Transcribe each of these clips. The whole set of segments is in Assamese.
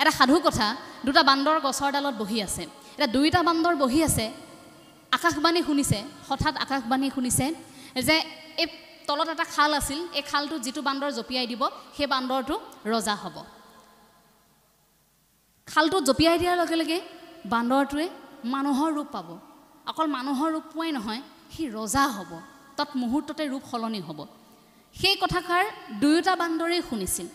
এটা সাধু কথা দুটা বান্দৰ গছৰ ডালত বহি আছে এটা দুইটা বান্দৰ বহি আছে আকাশবাণী শুনিছে হঠাৎ আকাশবাণী শুনিছে যে এই তলত এটা খাল আছিল এই খালটো যেটো বান্দৰ জপিয়াই দিব সেই বান্দৰটো ৰজা হ'ব খালটো জপিয়াই দিয়াৰ লগে লগে বান্দৰটোৱে মানুহৰ ৰূপ পাব অকল মানুহৰ ৰূপ পোৱাই নহয় সি ৰজা হ'ব তত মুহূৰ্ততে ৰূপ সলনি হ'ব সেই কথাষাৰ দুয়োটা বান্দৰে শুনিছিল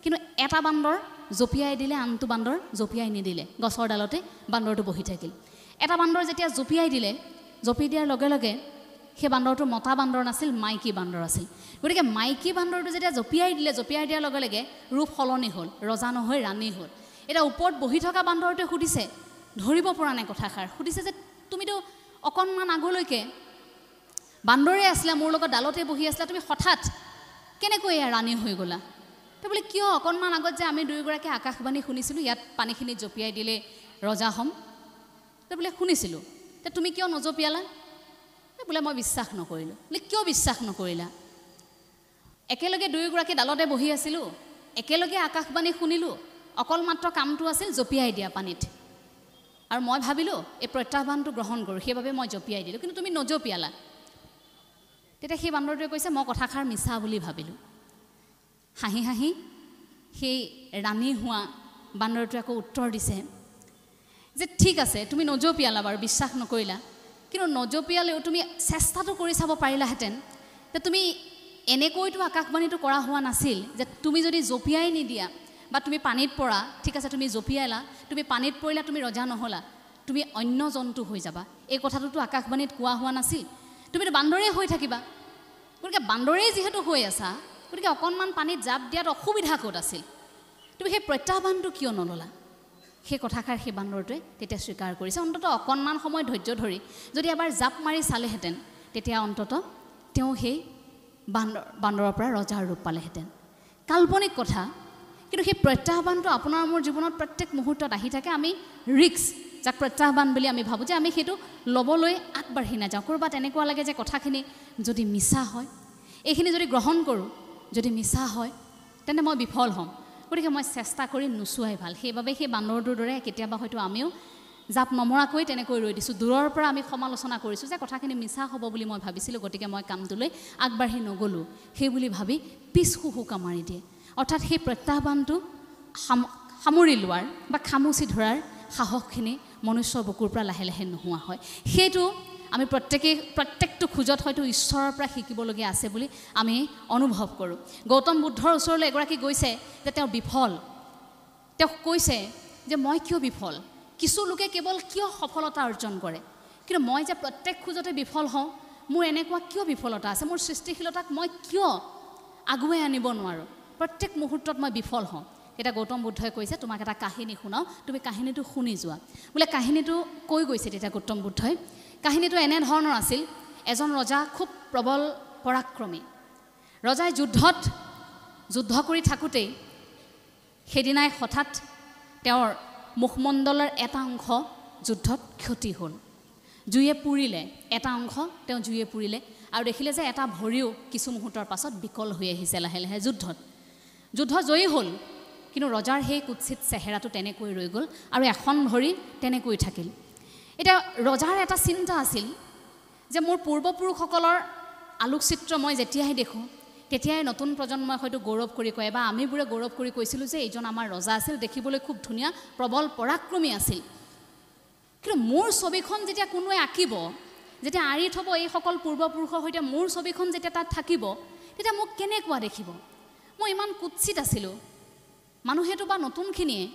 কিন্তু এটা বান্দৰ জপিয়াই দিলে আনটো বান্দৰ জপিয়াই নিদিলে গছৰ ডালতে বান্দৰটো বহি থাকিল এটা বান্দৰ যেতিয়া জপিয়াই দিলে জপি দিয়াৰ লগে লগে সেই বান্দৰটো মতা বান্দৰ নাছিল মাইকী বান্দৰ আছিল গতিকে মাইকী বান্দৰটো যেতিয়া জপিয়াই দিয়াৰ লগে লগে ৰূপ সলনি হ'ল ৰজা নহয় ৰাণী হ'ল এটা ওপৰত বহি থকা বান্দৰটোৱে সুধিছে ধৰিব পৰা নাই কথাষাৰ সুধিছে যে তুমিতো অকণমান আগলৈকে বান্দৰে আছিলা মোৰ লগত ডালতে বহি আছিলা তুমি হঠাৎ কেনেকৈ ৰাণী হৈ গ'লা তো বোলে কিয় অকণমান আগত যে আমি দুয়োগৰাকী আকাশবাণী শুনিছিলোঁ ইয়াত পানীখিনি জপিয়াই দিলে ৰজা হ'ম তো বোলে শুনিছিলোঁ তে তুমি কিয় নজপিয়ালা বোলে মই বিশ্বাস নকৰিলোঁ বোলে কিয় বিশ্বাস নকৰিলা একেলগে দুয়োগৰাকী ডালতে বহি আছিলোঁ একেলগে আকাশবাণী শুনিলোঁ অকল মাত্ৰ কামটো আছিল জপিয়াই দিয়া পানীত আৰু মই ভাবিলোঁ এই প্ৰত্যাহ্বানটো গ্ৰহণ কৰোঁ সেইবাবে মই জপিয়াই দিলোঁ কিন্তু তুমি নজপিয়ালা তেতিয়া সেই বান্দৰটোৱে কৈছে মই কথাষাৰ মিছা বুলি ভাবিলোঁ হাঁহি হাঁহি সেই ৰাণী হোৱা বান্দৰটোৱে আকৌ উত্তৰ দিছে যে ঠিক আছে তুমি নজপিয়ালা বাৰু বিশ্বাস নকৰিলা কিন্তু নজপিয়ালেও তুমি চেষ্টাটো কৰি চাব পাৰিলাহেঁতেন যে তুমি এনেকৈতো আকাশবাণীটো কৰা হোৱা নাছিল যে তুমি যদি জপিয়াই নিদিয়া বা তুমি পানীত পৰা ঠিক আছে তুমি জপিয়ালা তুমি পানীত পৰিলা তুমি ৰজা নহলা তুমি অন্য জন্তু হৈ যাবা এই কথাটোতো আকাশবাণীত কোৱা হোৱা নাছিল তুমিতো বান্দৰেই হৈ থাকিবা গতিকে বান্দৰেই যিহেতু হৈ আছা গতিকে অকণমান পানীত জাপ দিয়াত অসুবিধা ক'ত আছিল তুমি সেই প্ৰত্যাহ্বানটো কিয় নললা সেই কথাষাৰ সেই বান্দৰটোৱে তেতিয়া স্বীকাৰ কৰিছে অন্ততঃ অকণমান সময় ধৈৰ্য ধৰি যদি এবাৰ জাপ মাৰি চালেহেঁতেন তেতিয়া অন্ততঃ তেওঁ সেই বান্দৰৰ পৰা ৰজাৰ ৰূপ পালেহেঁতেন কাল্পনিক কথা কিন্তু সেই প্ৰত্যাহ্বানটো আপোনাৰ মোৰ জীৱনত প্ৰত্যেক মুহূৰ্তত আহি থাকে আমি ৰিস্ক যাক প্ৰত্যাহ্বান বুলি আমি ভাবোঁ যে আমি সেইটো ল'বলৈ আগবাঢ়ি নাযাওঁ ক'ৰবাত এনেকুৱা লাগে যে কথাখিনি যদি মিছা হয় এইখিনি যদি গ্ৰহণ কৰোঁ যদি মিছা হয় তেন্তে মই বিফল হ'ম গতিকে মই চেষ্টা কৰি নোচোৱাই ভাল সেইবাবে সেই বান্দৰটোৰ দৰে কেতিয়াবা হয়তো আমিও জাপ নমৰাকৈ তেনেকৈ ৰৈ দিছোঁ দূৰৰ পৰা আমি সমালোচনা কৰিছোঁ যে কথাখিনি মিছা হ'ব বুলি মই ভাবিছিলোঁ গতিকে মই কামটোলৈ আগবাঢ়ি নগ'লোঁ সেই বুলি ভাবি পিছ হুহুকা মাৰি দিয়ে অৰ্থাৎ সেই প্ৰত্যাহ্বানটো সামৰি লোৱাৰ বা খামুচি ধৰাৰ সাহসখিনি মনুষ্যৰ বুকুৰ পৰা লাহে লাহে নোহোৱা হয় সেইটো আমি প্ৰত্যেকটো খোজত হয়তো ঈশ্বৰৰ পৰা শিকিবলগীয়া আছে বুলি আমি অনুভৱ কৰোঁ গৌতম বুদ্ধৰ ওচৰলৈ এগৰাকী গৈছে যে তেওঁ বিফল তেওঁ কৈছে যে মই কিয় বিফল কিছু লোকে কেৱল কিয় সফলতা অৰ্জন কৰে কিন্তু মই যে প্ৰত্যেক খোজতে বিফল হওঁ মোৰ এনেকুৱা কিয় বিফলতা আছে মোৰ সৃষ্টিশীলতাক মই কিয় আগুৱাই আনিব নোৱাৰোঁ প্ৰত্যেক মুহূৰ্তত মই বিফল হওঁ এতিয়া গৌতম বুদ্ধই কৈছে তোমাক এটা কাহিনী শুনাওঁ তুমি কাহিনীটো শুনি যোৱা বোলে কাহিনীটো কৈ গৈছে তেতিয়া গৌতম বুদ্ধই কাহিনীটো এনেধৰণৰ আছিল এজন ৰজা খুব প্ৰবল পৰাক্ৰমী ৰজাই যুদ্ধ কৰি থাকোঁতেই সেইদিনাই হঠাৎ তেওঁৰ মুখমণ্ডলৰ এটা অংশ যুদ্ধত ক্ষতি হ'ল জুয়ে পুৰিলে এটা অংশ তেওঁ জুয়ে পুৰিলে আৰু দেখিলে যে এটা ভৰিও কিছু মুহূৰ্তৰ পাছত বিকল হৈ আহিছে লাহে লাহে যুদ্ধ জয়ী হ'ল কিন্তু ৰজাৰ সেই কুৎসিত চেহেৰাটো তেনেকৈ ৰৈ গ'ল আৰু এখন ভৰি তেনেকৈ থাকিল এতিয়া ৰজাৰ এটা চিন্তা আছিল যে মোৰ পূৰ্বপুৰুষসকলৰ আলোকচিত্ৰ মই যেতিয়াই দেখোঁ তেতিয়াই নতুন প্ৰজন্মই হয়তো গৌৰৱ কৰি কয় বা আমিবোৰে গৌৰৱ কৰি কৈছিলোঁ যে এইজন আমাৰ ৰজা আছিল দেখিবলৈ খুব ধুনীয়া প্ৰবল পৰাক্ৰমী আছিল কিন্তু মোৰ ছবিখন যেতিয়া কোনোৱে আঁকিব যেতিয়া আঁৰি থ'ব এইসকল পূৰ্বপুৰুষৰ সৈতে মোৰ ছবিখন যেতিয়া তাত থাকিব তেতিয়া মোক কেনেকুৱা দেখিব মই ইমান কুৎসিত আছিলোঁ মানুহেতো বা নতুনখিনিয়ে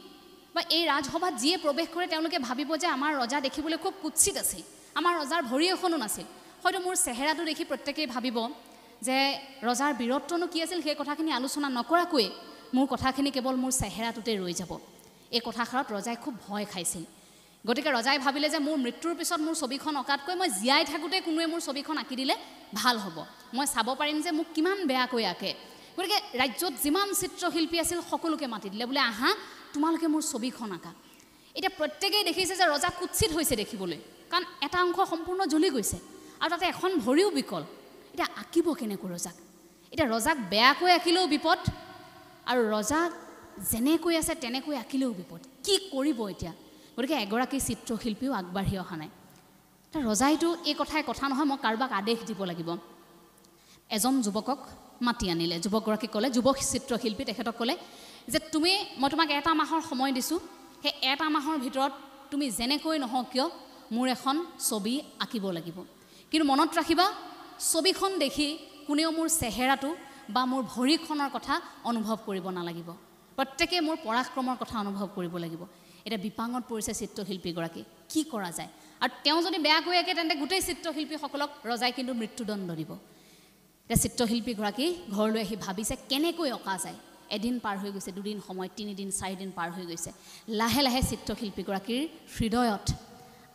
বা এই ৰাজসভাত যিয়ে প্ৰৱেশ কৰে তেওঁলোকে ভাবিব যে আমাৰ ৰজা দেখিবলৈ খুব কুৎসিত আছিল আমাৰ ৰজাৰ ভৰি এখনো নাছিল হয়তো মোৰ চেহেৰাটো দেখি প্ৰত্যেকেই ভাবিব যে ৰজাৰ বীৰত্বনো কি আছিল সেই কথাখিনি আলোচনা নকৰাকৈ মোৰ কথাখিনি কেৱল মোৰ চেহেৰাটোতে ৰৈ যাব এই কথাষাৰত ৰজাই খুব ভয় খাইছিল গতিকে ৰজাই ভাবিলে যে মোৰ মৃত্যুৰ পিছত মোৰ ছবিখন অঁকাতকৈ মই জীয়াই থাকোঁতে কোনোৱে মোৰ ছবিখন আঁকি দিলে ভাল হ'ব মই চাব পাৰিম যে মোক কিমান বেয়াকৈ আঁকে গতিকে ৰাজ্যত যিমান চিত্ৰশিল্পী আছিল সকলোকে মাতি দিলে বোলে আহা তোমালোকে মোৰ ছবিখন আঁকা এতিয়া প্ৰত্যেকেই দেখিছে যে ৰজা কুৎসিত হৈছে দেখিবলৈ কাৰণ এটা অংশ সম্পূৰ্ণ জ্বলি গৈছে আৰু তাতে এখন ভৰিও বিকল এতিয়া আঁকিব কেনেকৈ ৰজাক এতিয়া ৰজাক বেয়াকৈ আঁকিলেও বিপদ আৰু ৰজাক যেনেকৈ আছে তেনেকৈ আঁকিলেও বিপদ, কি কৰিব এতিয়া? গতিকে এগৰাকী চিত্ৰশিল্পীও আগবাঢ়ি অহা নাই। ৰজাইতো এই কথা নহয়, মই কাৰোবাক আদেশ দিব লাগিব। এজন যুৱকক মাতি আনিলে, যুৱকগৰাকীক ক'লে, যুৱক চিত্ৰশিল্পী, তেখেতক ক'লে যে মই তোমাক 1 মাহৰ সময় দিছোঁ, সেই 1 মাহৰ ভিতৰত তুমি যেনেকৈ নহওক কিয় মোৰ এখন ছবি আঁকিব লাগিব। কিন্তু মনত ৰাখিবা, ছবিখন দেখি কোনেও মোৰ চেহেৰাটো বা মোৰ ভৰিখনৰ কথা অনুভৱ কৰিব নালাগিব, প্ৰত্যেকে মোৰ পৰাক্ৰমৰ কথা অনুভৱ কৰিব লাগিব। এতিয়া বিপাঙত পৰিছে চিত্ৰশিল্পীগৰাকী, কি কৰা যায়? আৰু তেওঁ যদি বেয়াকৈ আঁকে তেন্তে গোটেই চিত্ৰশিল্পীসকলক ৰজাই কিন্তু মৃত্যুদণ্ড দিব। এতিয়া চিত্ৰশিল্পীগৰাকী ঘৰলৈ আহি ভাবিছে কেনেকৈ অঁকা যায়। এদিন পাৰ হৈ গৈছে, 2 দিন সময়, 3 দিন 4 দিন পাৰ হৈ গৈছে। লাহে লাহে চিত্ৰশিল্পীগৰাকীৰ হৃদয়ত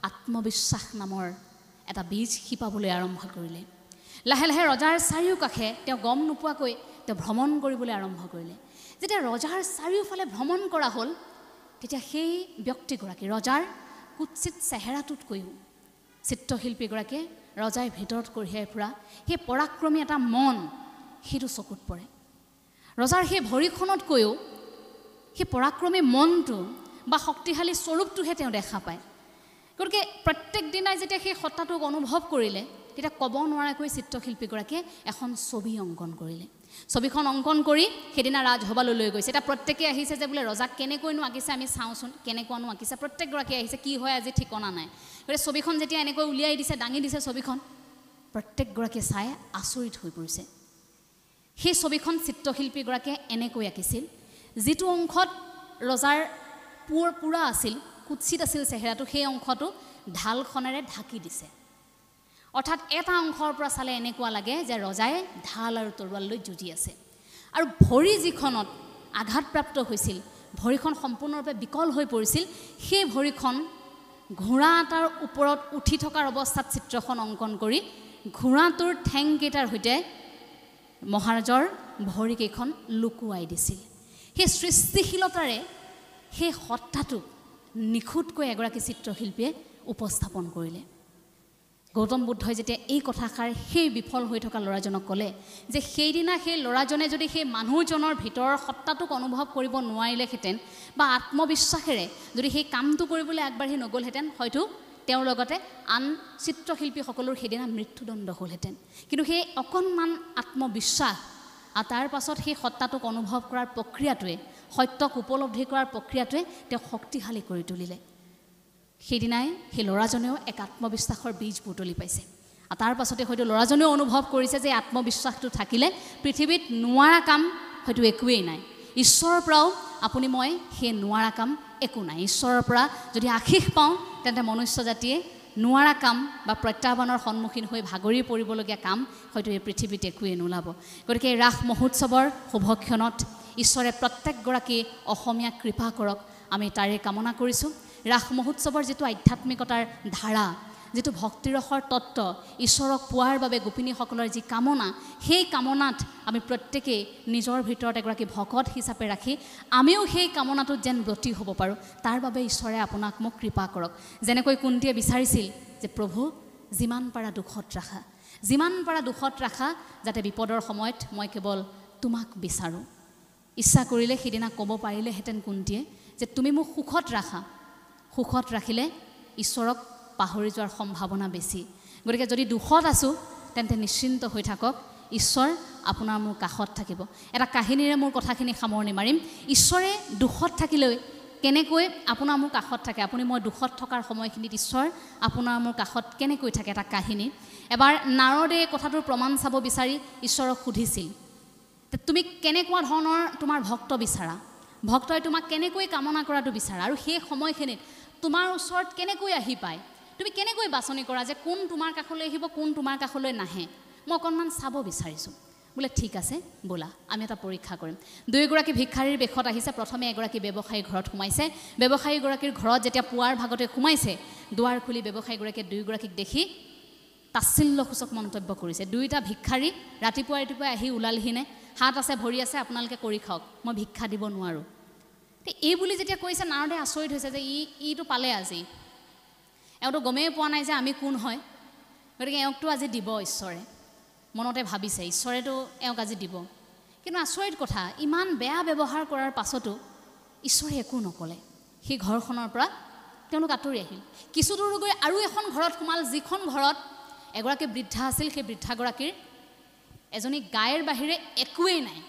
আত্মবিশ্বাস নামৰ এটা বীজ শিপাবলৈ আৰম্ভ কৰিলে। লাহে লাহে ৰজাৰ চাৰিওকাষে তেওঁ গম নোপোৱাকৈ তেওঁ ভ্ৰমণ কৰিবলৈ আৰম্ভ কৰিলে। যেতিয়া ৰজাৰ চাৰিওফালে ভ্ৰমণ কৰা হ'ল, তেতিয়া সেই ব্যক্তিগৰাকী ৰজাৰ কুৎসিত চেহেৰাটোতকৈও চিত্ৰশিল্পীগৰাকীয়ে ৰজাই ভিতৰত কঢ়িয়াই ফুৰা সেই পৰাক্ৰমী এটা মন, সেইটো চকুত পৰে। ৰজাৰ সেই ভৰিখনতকৈও সেই পৰাক্ৰমী মনটো বা শক্তিশালী স্বৰূপটোহে তেওঁ দেখা পায়। গতিকে প্ৰত্যেক দিনাই যেতিয়া সেই সত্তাটোক অনুভৱ কৰিলে, তেতিয়া ক'ব নোৱাৰাকৈ চিত্ৰশিল্পীগৰাকীয়ে এখন ছবি অংকন কৰিলে। ছবিখন অংকন কৰি সেইদিনা ৰাজসভালৈ লৈ গৈছে। এতিয়া প্ৰত্যেকেই আহিছে যে বোলে ৰজাক কেনেকৈনো আঁকিছে আমি চাওঁচোন, কেনেকুৱানো আঁকিছে। প্ৰত্যেকগৰাকী আহিছে, কি হয় আজি ঠিকনা নাই। গতিকে ছবিখন যেতিয়া এনেকৈ উলিয়াই দিছে, দাঙি দিছে ছবিখন, প্ৰত্যেকগৰাকীয়ে চাই আচৰিত হৈ পৰিছে। সেই ছবিখন চিত্ৰশিল্পীগৰাকীয়ে এনেকৈ আঁকিছিল, যিটো অংশত ৰজাৰ পুৰা আছিল, কুৎসিত আছিল চেহেৰাটো, সেই অংশটো ঢালখনেৰে ঢাকি দিছে। অৰ্থাৎ এটা অংশৰ পৰা চালে এনেকুৱা লাগে যে ৰজাই ঢাল আৰু তৰোৱাল লৈ যুঁজি আছে। আৰু ভৰি যিখনত আঘাতপ্ৰাপ্ত হৈছিল, ভৰিখন সম্পূৰ্ণৰূপে বিকল হৈ পৰিছিল, সেই ভৰিখন ঘোঁৰা এটাৰ ওপৰত উঠি থকাৰ অৱস্থাত চিত্ৰখন অংকন কৰি ঘোঁৰাটোৰ ঠেংকেইটাৰ সৈতে মহাৰাজৰ ভৰিকেইখন লুকুৱাই দিছিল। সেই সৃষ্টিশীলতাৰে সেই সত্তাটোক নিখুঁতকৈ এগৰাকী চিত্ৰশিল্পীয়ে উপস্থাপন কৰিলে। গৌতম বুদ্ধই যেতিয়া এই কথাষাৰ সেই বিফল হৈ থকা ল'ৰাজনক ক'লে যে সেইদিনা সেই ল'ৰাজনে যদি সেই মানুহজনৰ ভিতৰৰ সত্তাটোক অনুভৱ কৰিব নোৱাৰিলেহেঁতেন বা আত্মবিশ্বাসেৰে যদি সেই কামটো কৰিবলৈ আগবাঢ়ি নগ'লহেঁতেন, হয়তো তেওঁৰ লগতে আন চিত্ৰশিল্পীসকলৰ সেইদিনা মৃত্যুদণ্ড হ'লহেঁতেন। কিন্তু সেই অকণমান আত্মবিশ্বাস আৰু তাৰ পাছত সেই সত্তাটোক অনুভৱ কৰাৰ প্ৰক্ৰিয়াটোৱে, সত্যক উপলব্ধি কৰাৰ প্ৰক্ৰিয়াটোৱে তেওঁক শক্তিশালী কৰি তুলিলে। সেইদিনাই সেই ল'ৰাজনেও এক আত্মবিশ্বাসৰ বীজ বুটলি পাইছে। আৰু তাৰ পাছতে হয়তো ল'ৰাজনেও অনুভৱ কৰিছে যে আত্মবিশ্বাসটো থাকিলে পৃথিৱীত নোৱাৰা কাম হয়তো একোৱেই নাই। ঈশ্বৰৰ পৰাও আপুনি মই সেই নোৱাৰা কাম একো নাই। ঈশ্বৰৰ পৰা যদি আশীষ পাওঁ, তেন্তে মনুষ্য জাতিয়ে নোৱাৰা কাম বা প্ৰত্যাহ্বানৰ সন্মুখীন হৈ ভাগৰি পৰিবলগীয়া কাম হয়তো এই পৃথিৱীত একোৱেই নোলাব। গতিকে এই ৰাস মহোৎসৱৰ শুভক্ষণত ঈশ্বৰে প্ৰত্যেকগৰাকী অসমীয়াক কৃপা কৰক, আমি তাৰে কামনা কৰিছোঁ। ৰাস মহোৎসৱৰ যিটো আধ্যাত্মিকতাৰ ধাৰা, যিটো ভক্তিৰসৰ তত্ত্ব, ঈশ্বৰক পোৱাৰ বাবে গোপিনীসকলৰ যি কামনা, সেই কামনাত আমি প্ৰত্যেকেই নিজৰ ভিতৰত এগৰাকী ভকত হিচাপে ৰাখি আমিও সেই কামনাটোত যেন ব্ৰতী হ'ব পাৰোঁ, তাৰ বাবে ঈশ্বৰে আপোনাক মোক কৃপা কৰক। যেনেকৈ কুন্তীয়ে বিচাৰিছিল যে প্ৰভু যিমান পাৰা দুখত ৰাখা, যিমান পাৰা দুখত ৰাখা, যাতে বিপদৰ সময়ত মই কেৱল তোমাক বিচাৰোঁ। ইচ্ছা কৰিলে সেইদিনা ক'ব পাৰিলেহেঁতেন কুন্তীয়ে যে তুমি মোক সুখত ৰাখা। সুখত ৰাখিলে ঈশ্বৰক পাহৰি যোৱাৰ সম্ভাৱনা বেছি। গতিকে যদি দুখত আছোঁ, তেন্তে নিশ্চিন্ত হৈ থাকক, ঈশ্বৰ আপোনাৰ মোৰ কাষত থাকিব। এটা কাহিনীৰে মোৰ কথাখিনি সামৰণি মাৰিম। ঈশ্বৰে দুখত থাকিলেও কেনেকৈ আপোনাৰ মোৰ কাষত থাকে, আপুনি মই দুখত থকাৰ সময়খিনিত ঈশ্বৰ আপোনাৰ মোৰ কাষত কেনেকৈ থাকে, এটা কাহিনী। এবাৰ নাৰদে কথাটোৰ প্ৰমাণ চাব বিচাৰি ঈশ্বৰক সুধিছিল, তুমি কেনেকুৱা ধৰণৰ তোমাৰ ভক্ত বিচাৰা, ভক্তই তোমাক কেনেকৈ কামনা কৰাটো বিচাৰা, আৰু সেই সময়খিনিত তোমাৰ ওচৰত কেনেকৈ আহি পায়, তুমি কেনেকৈ বাছনি কৰা যে কোন তোমাৰ কাষলৈ আহিব, কোন তোমাৰ কাষলৈ নাহে, মই অকণমান চাব বিচাৰিছোঁ। বোলে ঠিক আছে, ব'লা আমি এটা পৰীক্ষা কৰিম। দুয়োগৰাকী ভিক্ষাৰীৰ বেশত আহিছে। প্ৰথমে এগৰাকী ব্যৱসায়ীৰ ঘৰত সোমাইছে। ব্যৱসায়ীগৰাকীৰ ঘৰত যেতিয়া পুৱাৰ ভাগতে সোমাইছে, দুৱাৰ খুলি ব্যৱসায়ীগৰাকীয়ে দুয়োগৰাকীক দেখি তাচ্ছিল্যসূচক মন্তব্য কৰিছে। দুয়োটা ভিক্ষাৰী ৰাতিপুৱাই ৰাতিপুৱাই আহি ওলালহিনে, হাত আছে ভৰি আছে, আপোনালোকে কৰি খাওক, মই ভিক্ষা দিব নোৱাৰোঁ। এই বুলি যেতিয়া কৈছে, নাৰদে আচৰিত হৈছে যে ইটো পালে আজি, এওঁতো গমেই পোৱা নাই যে আমি কোন হয়, গতিকে এওঁকতো আজি দিব ঈশ্বৰে, মনতে ভাবিছে ঈশ্বৰেতো এওঁক আজি দিব। কিন্তু আচৰিত কথা, ইমান বেয়া ব্যৱহাৰ কৰাৰ পাছতো ঈশ্বৰে একো নক'লে। সেই ঘৰখনৰ পৰা তেওঁলোক আঁতৰি আহিল। কিছু দূৰ গৈ আৰু এখন ঘৰত সোমাল, যিখন ঘৰত এগৰাকী বৃদ্ধা আছিল। সেই বৃদ্ধাগৰাকীৰ এজনী গাইৰ বাহিৰে একোৱেই নাই।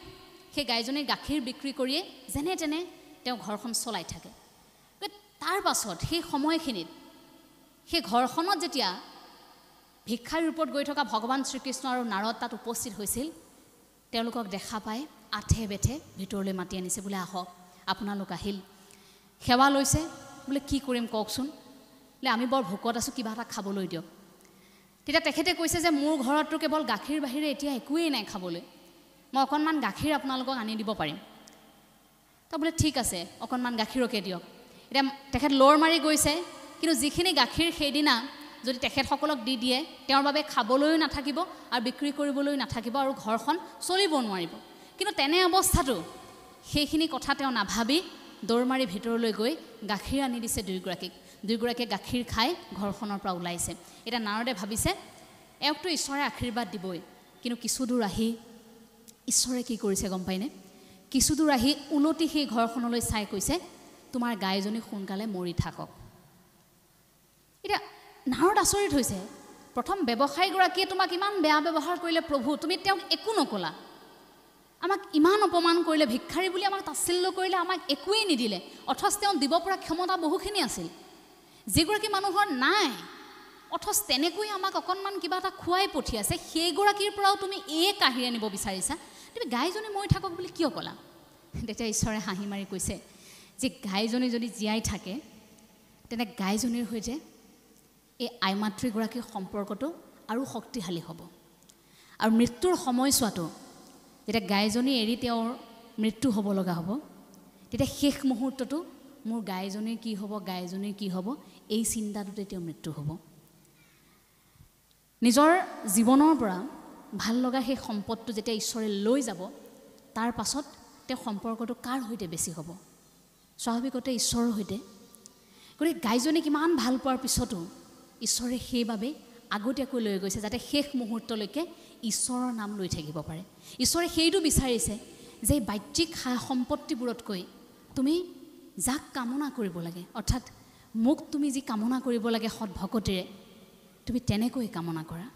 সেই গাইজনীৰ গাখীৰ বিক্ৰী কৰিয়ে যেনে তেনে তেওঁ ঘৰখন চলাই থাকে। তাৰ পাছত সেই সময়খিনিত সেই ঘৰখনত যেতিয়া ভিক্ষাৰ ৰূপত গৈ থকা ভগৱান শ্ৰীকৃষ্ণ আৰু নাৰদ তাত উপস্থিত হৈছিল, তেওঁলোকক দেখা পাই আঠে বেঠে ভিতৰলৈ মাতি আনিছে। বোলে আহক, আপোনালোক আহিল, সেৱা লৈছে। বোলে কি কৰিম কওকচোন? বোলে আমি বৰ ভোকত আছোঁ, কিবা এটা খাবলৈ দিয়ক। তেতিয়া তেখেতে কৈছে যে মোৰ ঘৰততো কেৱল গাখীৰ বাহিৰে এতিয়া একোৱেই নাই খাবলৈ, মই অকণমান গাখীৰ আপোনালোকক আনি দিব পাৰিম। তো বোলে ঠিক আছে, অকণমান গাখীৰকে দিয়ক। এতিয়া তেখেত লৰ মাৰি গৈছে, কিন্তু যিখিনি গাখীৰ সেইদিনা যদি তেখেতসকলক দি দিয়ে, তেওঁৰ বাবে খাবলৈও নাথাকিব আৰু বিক্ৰী কৰিবলৈ নাথাকিব আৰু ঘৰখন চলিব নোৱাৰিব। কিন্তু তেনে অৱস্থাতো সেইখিনি কথা তেওঁ নাভাবি দৌৰ মাৰি ভিতৰলৈ গৈ গাখীৰ আনি দিছে দুয়োগৰাকীক। দুয়োগৰাকীয়ে গাখীৰ খাই ঘৰখনৰ পৰা ওলাইছে। এতিয়া নাৰদে ভাবিছে এওঁকতো ঈশ্বৰে আশীৰ্বাদ দিবই, কিন্তু কিছু দূৰ আহি ঈশ্বৰে কি কৰিছে গম পায়নে? কিছু দূৰ আহি উলটি সেই ঘৰখনলৈ চাই কৈছে, তোমাৰ গাইজনী সোনকালে মৰি থাকক। এতিয়া নাৰদ আচৰিত হৈছে, প্ৰথম ব্যৱসায়ীগৰাকীয়ে তোমাক ইমান বেয়া ব্যৱহাৰ কৰিলে প্ৰভু, তুমি তেওঁক একো নকলা, আমাক ইমান অপমান কৰিলে, ভিক্ষাৰী বুলি আমাক তাচ্ছিল্য কৰিলে, আমাক একোৱেই নিদিলে, অথচ তেওঁ দিব পৰা ক্ষমতা বহুখিনি আছিল। যিগৰাকী মানুহৰ নাই, অথচ তেনেকৈ আমাক অকণমান কিবা এটা খুৱাই পঠিয়াইছে, সেইগৰাকীৰ পৰাও তুমি এই কাঢ়ি আনিব বিচাৰিছা, তুমি গাইজনী মৰি থাকক বুলি কিয় ক'লা? তেতিয়া ঈশ্বৰে হাঁহি মাৰি কৈছে যে গাইজনী যদি জীয়াই থাকে, তেনে গাইজনীৰ সৈতে এই আইমাতৃগৰাকীৰ সম্পৰ্কটো আৰু শক্তিশালী হ'ব। আৰু মৃত্যুৰ সময়ছোৱাটো যেতিয়া গাইজনী এৰি তেওঁৰ মৃত্যু হ'ব লগা হ'ব, তেতিয়া শেষ মুহূৰ্তটো মোৰ গাইজনীৰ কি হ'ব, গাইজনীৰ কি হ'ব, এই চিন্তাটোতে তেওঁ মৃত্যু হ'ব। নিজৰ জীৱনৰ পৰা ভাল লগা সেই সম্পদটো যেতিয়া ঈশ্বৰে লৈ যাব, তাৰ পাছত তেওঁ সম্পৰ্কটো কাৰ সৈতে বেছি হ'ব? স্বাভাৱিকতে ঈশ্বৰৰ সৈতে। গতিকে গাইজনীক ইমান ভাল পোৱাৰ পিছতো ঈশ্বৰে সেইবাবে আগতীয়াকৈ লৈ গৈছে, যাতে শেষ মুহূৰ্তলৈকে ঈশ্বৰৰ নাম লৈ থাকিব পাৰে। ঈশ্বৰে সেইটো বিচাৰিছে যে বাহ্যিক সা সম্পত্তিবোৰতকৈ তুমি যাক কামনা কৰিব লাগে, অৰ্থাৎ মোক তুমি যি কামনা কৰিব লাগে সৎভকতিৰে, তুমি তেনেকৈ কামনা কৰা,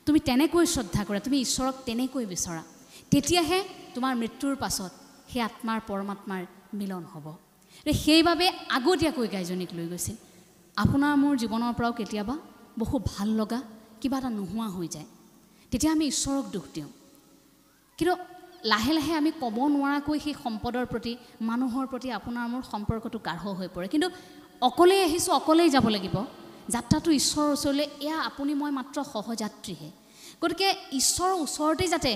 তুমি তেনেকৈ শ্ৰদ্ধা কৰা, তুমি ঈশ্বৰক তেনেকৈ বিচৰা, তেতিয়াহে তোমাৰ মৃত্যুৰ পাছত সেই আত্মাৰ পৰমাত্মাৰ মিলন হ'ব। সেইবাবে আগতীয়াকৈ গাইজনীক লৈ গৈছিল। আপোনাৰ মোৰ জীৱনৰ পৰাও কেতিয়াবা বহু ভাল লগা কিবা এটা নোহোৱা হৈ যায়, তেতিয়া আমি ঈশ্বৰক দুখ দিওঁ, কিন্তু লাহে লাহে আমি ক'ব নোৱাৰাকৈ সেই সম্পদৰ প্ৰতি, মানুহৰ প্ৰতি আপোনাৰ মোৰ সম্পৰ্কটো গাঢ় হৈ পৰে। কিন্তু অকলেই আহিছোঁ, অকলেই যাব লাগিব, যাত্ৰাটো ঈশ্বৰৰ ওচৰলৈ, এয়া আপুনি মই মাত্ৰ সহযাত্ৰীহে। গতিকে ঈশ্বৰৰ ওচৰতেই যাতে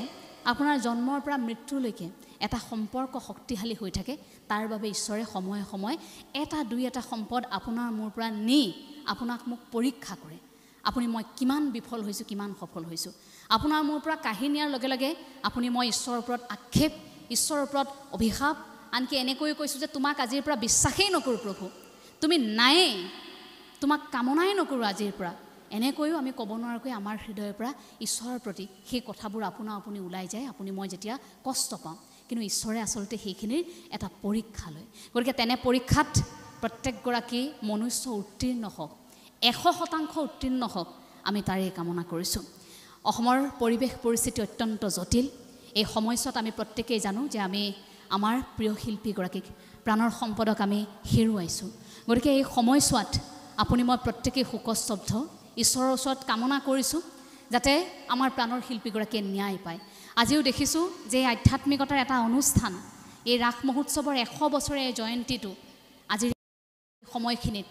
আপোনাৰ জন্মৰ পৰা মৃত্যুলৈকে এটা সম্পৰ্ক শক্তিশালী হৈ থাকে, তাৰ বাবে ঈশ্বৰে সময়ে সময়ে এটা দুই এটা সম্পদ আপোনাৰ মোৰ পৰা নি আপোনাক মোক পৰীক্ষা কৰে। আপুনি মই কিমান বিফল হৈছোঁ, কিমান সফল হৈছোঁ। আপোনাৰ মোৰ পৰা কাঢ়ি নিয়াৰ লগে লগে আপুনি মই ঈশ্বৰৰ ওপৰত আক্ষেপ, ঈশ্বৰৰ ওপৰত অভিশাপ, আনকি এনেকৈ কৈছোঁ যে তোমাক আজিৰ পৰা বিশ্বাসেই নকৰোঁ প্ৰভু, তুমি নায়েই, তোমাক কামনাই নকৰোঁ আজিৰ পৰা, এনেকৈও আমি ক'ব নোৱাৰাকৈ আমাৰ হৃদয়ৰ পৰা ঈশ্বৰৰ প্ৰতি সেই কথাবোৰ আপুনি ওলাই যায়, আপুনি মই যেতিয়া কষ্ট পাওঁ। কিন্তু ঈশ্বৰে আচলতে সেইখিনিৰ এটা পৰীক্ষা লয়। গতিকে তেনে পৰীক্ষাত প্ৰত্যেকগৰাকী মনুষ্য উত্তীৰ্ণ হওক, 100% উত্তীৰ্ণ হওক, আমি তাৰেই কামনা কৰিছোঁ। অসমৰ পৰিৱেশ পৰিস্থিতি অত্যন্ত জটিল। এই সময়ছোৱাত আমি প্ৰত্যেকেই জানো যে আমি আমাৰ প্ৰিয় শিল্পীগৰাকীক, প্ৰাণৰ সম্পদক আমি হেৰুৱাইছোঁ। গতিকে এই সময়ছোৱাত আপুনি মই প্ৰত্যেকেই শোকস্তব্ধ। ঈশ্বৰৰ ওচৰত কামনা কৰিছোঁ যাতে আমাৰ প্ৰাণৰ শিল্পীগৰাকীয়ে ন্যায় পায়। আজিও দেখিছোঁ যে আধ্যাত্মিকতাৰ এটা অনুষ্ঠান, এই ৰাস মহোৎসৱৰ 100 বছৰীয়া জয়ন্তীটো আজিৰ সময়খিনিত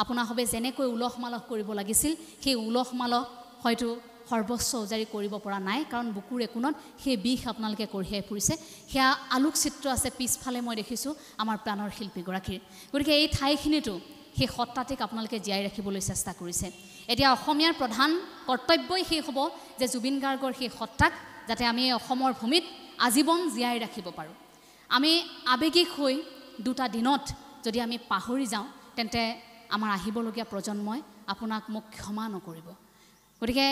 আপোনাৰ সবে যেনেকৈ উলহ মালহ কৰিব লাগিছিল, সেই উলহ মালহ হয়তো সৰ্বস্ব উজাৰি কৰিব পৰা নাই, কাৰণ বুকুৰ একোণত সেই বিষ আপোনালোকে কঢ়িয়াই ফুৰিছে। সেয়া আলোকচিত্ৰ আছে পিছফালে, মই দেখিছোঁ আমাৰ প্ৰাণৰ শিল্পীগৰাকীৰ। গতিকে এই ঠাইখিনিতো সেই সত্তাটিক আপোনালোকে জীয়াই ৰাখিবলৈ চেষ্টা কৰিছে। এতিয়া অসমীয়াৰ প্ৰধান কৰ্তব্যই সেই হ'ব যে জুবিন গাৰ্গৰ সেই সত্তাক যাতে আমি অসমৰ ভূমিত আজীৱন জীয়াই ৰাখিব পাৰোঁ। আমি আৱেগিক হৈ দুটা দিনত যদি আমি পাহৰি যাওঁ, তেন্তে আমাৰ আহিবলগীয়া প্ৰজন্মই আপোনাক মোক ক্ষমা নকৰিব। গতিকে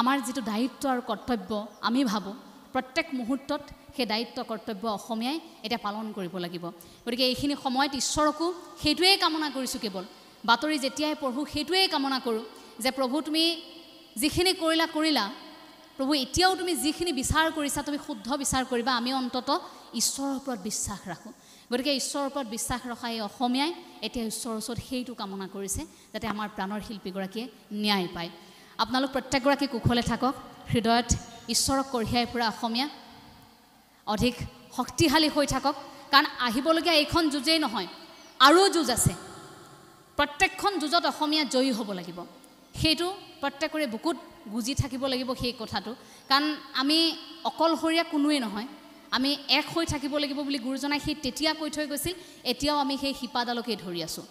আমাৰ যিটো দায়িত্ব আৰু কৰ্তব্য আমি ভাবোঁ, প্ৰত্যেক মুহূৰ্তত সেই দায়িত্ব কৰ্তব্য অসমীয়াই এতিয়া পালন কৰিব লাগিব গতিকে এইখিনি সময়ত ঈশ্বৰকো সেইটোৱেই কামনা কৰিছোঁ কেৱল বাতৰি যেতিয়াই পঢ়োঁ সেইটোৱেই কামনা কৰোঁ যে প্ৰভু তুমি যিখিনি কৰিলা প্ৰভু এতিয়াও তুমি যিখিনি বিচাৰ কৰিছা তুমি শুদ্ধ বিচাৰ কৰিবা আমি অন্তত ঈশ্বৰৰ ওপৰত বিশ্বাস ৰাখোঁ গতিকে ঈশ্বৰৰ ওপৰত বিশ্বাস ৰখা এই অসমীয়াই এতিয়া ঈশ্বৰৰ ওচৰত সেইটো কামনা কৰিছে যাতে আমাৰ প্ৰাণৰ শিল্পীগৰাকীয়ে ন্যায় পায় আপোনালোক প্ৰত্যেকগৰাকী কুশলে থাকক হৃদয়ত ঈশ্বৰক কঢ়িয়াই ফুৰা অসমীয়া অধিক শক্তিশালী হৈ থাকক কাৰণ আহিবলগীয়া এইখন যুঁজেই নহয় আৰু যুঁজ আছে প্ৰত্যেকখন যুঁজত অসমীয়া জয়ী হ'ব লাগিব সেইটো প্ৰত্যেকৰে বুকুত গুজি থাকিব লাগিব সেই কথাটো কাৰণ আমি অকলশৰীয়া কোনোৱেই নহয় আমি এক হৈ থাকিব লাগিব বুলি গুৰুজনাই সেই তেতিয়া কৈ থৈ গৈছিল এতিয়াও আমি সেই শিপাডালকেই ধৰি আছোঁ